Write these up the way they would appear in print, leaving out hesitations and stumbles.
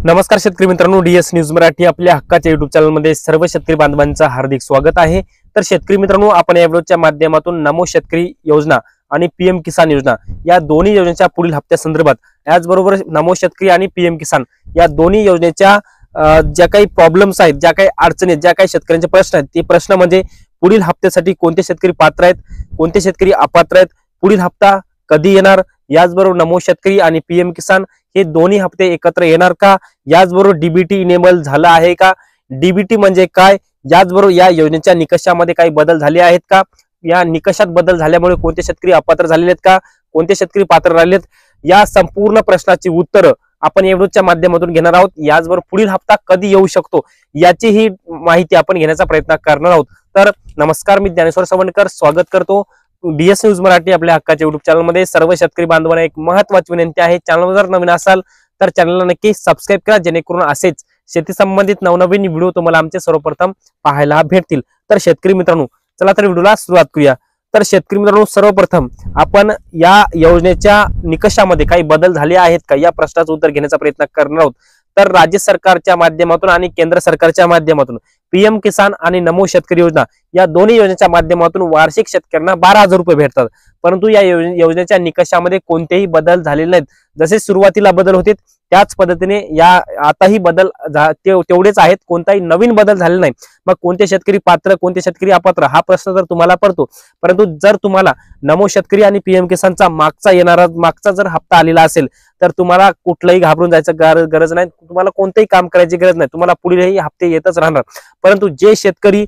नमस्कार शेतकरी मित्रांनो, डीएस न्यूज मराठी आपल्या हक्काच्या युट्यूब चॅनलमध्ये सर्व शेतकरी बांधवांचं हार्दिक स्वागत आहे। तर शेतकरी मित्रांनो, आपण या व्हिडिओच्या माध्यमातून नमो शेतकरी योजना आणि पीएम किसान योजना या दोन्ही योजनेच्या पुढील हप्त्या संदर्भात, याचबरोबर नमो शेतकरी आणि पीएम किसान या दोन्ही योजनेच्या ज्या काही प्रॉब्लेम्स आहेत, ज्या काही अडचणी आहेत, ज्या काही शेतकऱ्यांचे प्रश्न आहेत, ते प्रश्न म्हणजे पुढील हप्त्यासाठी कोणते शेतकरी पात्र आहेत, कोणते शेतकरी अपात्र आहेत, पुढील हप्ता कधी येणार, याचबरोबर नमो शेतकरी आणि पीएम किसान हे दोन्ही हप्ते एकत्र येणार का, याचबरोबर डीबीटी इनेबल झाला आहे का, डीबीटी म्हणजे काय, याचबरोबर या योजनेच्या निकषामध्ये काही बदल झाले आहेत का, या निकषात बदल झाल्यामुळे कोणते शेतकरी अपात्र झालेले आहेत का, कोणते शेतकरी पात्र राहिलेत, या संपूर्ण प्रश्नाची उत्तरं आपण या व्हिडिओच्या माध्यमातून घेणार आहोत। याचबरोबर पुढील हप्ता कधी येऊ शकतो याची ही माहिती आपण घेण्याचा प्रयत्न करणार आहोत। तर नमस्कार, मी ज्ञानेश्वर सवंडकर स्वागत करतो डीएस न्यूज मराठी आपल्या हक्काच्या युट्यूब चॅनलमध्ये। सर्व शेतकरी बांधवांना एक महत्त्वाची विनंती आहे, चॅनलवर जर नवीन असाल तर चॅनलला नक्की सबस्क्राईब करा, जेणेकरून असेच शेती संबंधित नवनवीन व्हिडिओ तुम्हाला आमचे सर्वप्रथम पाहायला भेटतील। तर शेतकरी मित्रांनो, चला तर व्हिडिओला सुरुवात करूया। तर शेतकरी मित्रांनो, सर्वप्रथम आपण या योजनेच्या निकषामध्ये काही बदल झाले आहेत का या प्रश्नाचं उत्तर घेण्याचा प्रयत्न करणार आहोत। तर राज्य सरकारच्या माध्यमातून आणि केंद्र सरकारच्या माध्यमातून पीएम किसान आणि नमो शेतकरी योजना या दोन्ही योजनेच्या माध्यमातून वार्षिक शेतकऱ्यांना 12,000 रुपये भेटतात, परंतु या योजनेच्या निकषामध्ये कोणतेही बदल झालेले नाहीत। जसे सुरुवातीला बदल होते त्याच पद्धतीने या आताही बदल तेवढेच आहेत, कोणताही नवीन बदल झालेला नाही। मग कोणते शेतकरी पात्र, कोणते शेतकरी अपात्र हा प्रश्न तर तुम्हाला पडतो, परंतु जर तुम्हाला नमो शेतकरी आणि पीएम किसानचा मागचा जर हप्ता आलेला असेल तर तुम्हाला कुठलाही घाबरून जायचं गरज नाही, तुम्हाला कोणतेही काम करायची गरज नाही, तुम्हाला पुढीलही हप्ते येतच राहणार। परंतु जे शेतकरी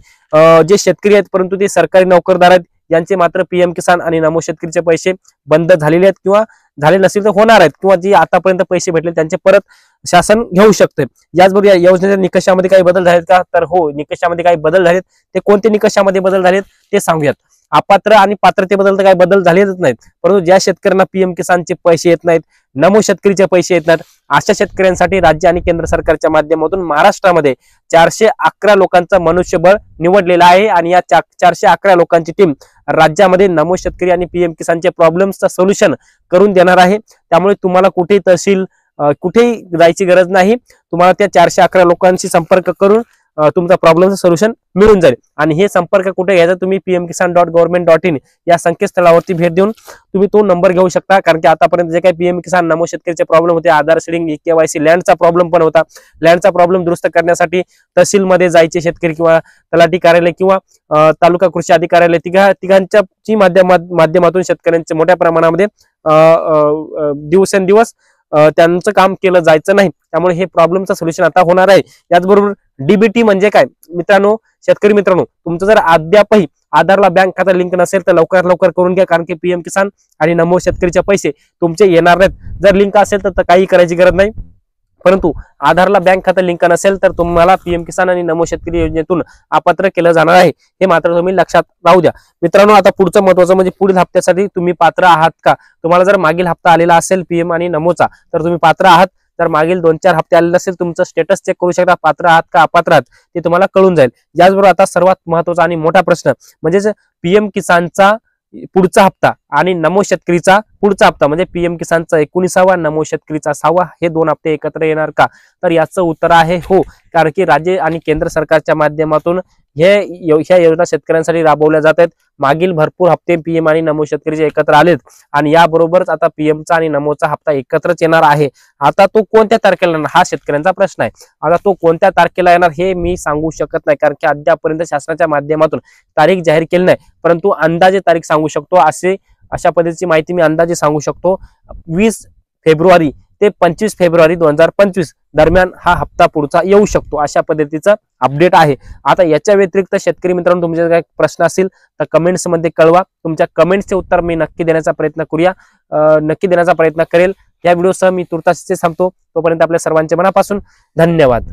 आहेत परंतु ते सरकारी नोकरदार आहेत, यांचे मात्र पीएम किसान आणि नमो शेतकरीचे पैसे बंद झालेले आहेत किंवा झाले नसतील तर होणार आहेत, किंवा जे आतापर्यंत पैसे भेटले त्यांचे परत शासन घेऊ शकते। याचबरोबर या योजनेच्या निकषामध्ये काही बदल झालेत का, तर हो, निकषामध्ये काही बदल झालेत। ते कोणते निकषामध्ये बदल झालेत ते सांगूयात। अपात्र आणि पात्रतेबद्दल तर काही बदल झालेच नाहीत, परंतु ज्या शेतकऱ्यांना पीएम किसानचे पैसे येत नाहीत, नमो शेतकरीचे पैसे येत नाहीत, अशा शेतकऱ्यांसाठी राज्य आणि केंद्र सरकारच्या माध्यमातून महाराष्ट्रामध्ये 411 लोकांचं मनुष्यबळ निवडलेलं आहे आणि या 411 लोकांची टीम राज्यामध्ये नमो शेतकरी आणि पीएम किसानचे प्रॉब्लेम्सचं सोल्युशन करून देणार आहे। त्यामुळे तुम्हाला कुठेही तहसील कुठेही जायची गरज नाही, तुम्हाला त्या 411 लोकांशी संपर्क करून तुमचा प्रॉब्लेमचं सोल्युशन मिळून जाईल। आणि हे संपर्क कुठे घ्यायचा, तुम्ही pmkisan.government.in या संकेतस्थळावरती भेट देऊन तुम्ही तो नंबर घेऊ शकता। कारण की आतापर्यंत जे काही पीएम किसान नमो शेतकरीचे प्रॉब्लेम होते, आधार सीडिंग, केवायसी, लँडचा प्रॉब्लेम पण होता, लँडचा प्रॉब्लेम दुरुस्त करण्यासाठी तहसीलमध्ये जायचे शेतकरी किंवा तलाठी कार्यालय किंवा तालुका कृषी अधिकाऱ्यालय तिघांच्या माध्यमातून शेतकऱ्यांचे मोठ्या प्रमाणामध्ये दिवसेंदिवस त्यांचं काम केलं जायचं नाही, त्यामुळे हे प्रॉब्लेमचं सोल्युशन आता होणार आहे। याचबरोबर डीबीटी म्हणजे काय मित्रांनो, शेतकरी मित्रांनो, तुमचं जर अद्यापही आधारला बँक खाता लिंक नसेल तर लवकरात लवकर करून घ्या, कारण की पीएम किसान आणि नमो शेतकरीचे पैसे तुमचे येणार नाहीत। जर लिंक असेल तर काही करायची गरज नाही, परंतु आधारला बँक खाता लिंक नसेल तर तुम्हाला पीएम किसान आणि नमो शेतकरी योजनेतून अपात्र केलं जाणार आहे, हे मात्र तुम्ही लक्षात राहू द्या। मित्रांनो, आता पुढचं महत्त्वाचं म्हणजे पुढील हप्त्यासाठी तुम्ही पात्र आहात का। तुम्हाला जर मागील हप्ता आलेला असेल पीएम आणि नमोचा तर तुम्ही पात्र आहात, जर मागील 2-4 हप्ते आलेले असेल तुमचं स्टेटस चेक करू शकता, पात्र आहात का अपात्र आहात ते तुम्हाला कळून जाईल। याचबरोबर आता सर्वात महत्त्वाचा आणि मोठा प्रश्न म्हणजे पीएम किसानचा पुढचा हप्ता आणि नमो शेतकरीचा पुढचा हप्ता, म्हणजे पीएम किसानचा 19वा, नमो शेतकरीचा 6वा, हे 2 हप्ते एकत्र येणार का, तर याचं उत्तर आहे हो। कारण की राज्य आणि केंद्र सरकारच्या माध्यमातून ह्या योजना शेतकऱ्यांसाठी राबवल्या जात आहेत। मागील भरपूर हप्ते पीएम आणि नमो शेतकरीचे एकत्र आलेत आणि याबरोबरच आता पीएमचा आणि नमोचा हप्ता एकत्रच येणार आहे। आता तो कोणत्या तारखेला येणार हा शेतकऱ्यांचा प्रश्न आहे। आता तो कोणत्या तारखेला येणार हे मी सांगू शकत नाही, कारण की अद्यापर्यंत शासनाच्या माध्यमातून तारीख जाहीर केली नाही, परंतु अंदाजे तारीख सांगू शकतो। अशा पद्धतीची माहिती मी अंदाजे सांगू शकतो, 20 फेब्रुवारी ते 25 फेब्रुवारी 2025 दरम्यान हा हप्ता पुढचा येऊ शकतो, अशा पद्धतीचं अपडेट आहे। आता याच्या व्यतिरिक्त शेतकरी मित्रांनो, तुमचे काही प्रश्न असतील तर कमेंट्स मध्ये कळवा, तुमच्या कमेंट्सचे उत्तर मी नक्की देण्याचा प्रयत्न करेल। या व्हिडिओसह मी तुर्तास थांबतो, तोपर्यंत आपल्या सर्वांचे मनापासून धन्यवाद।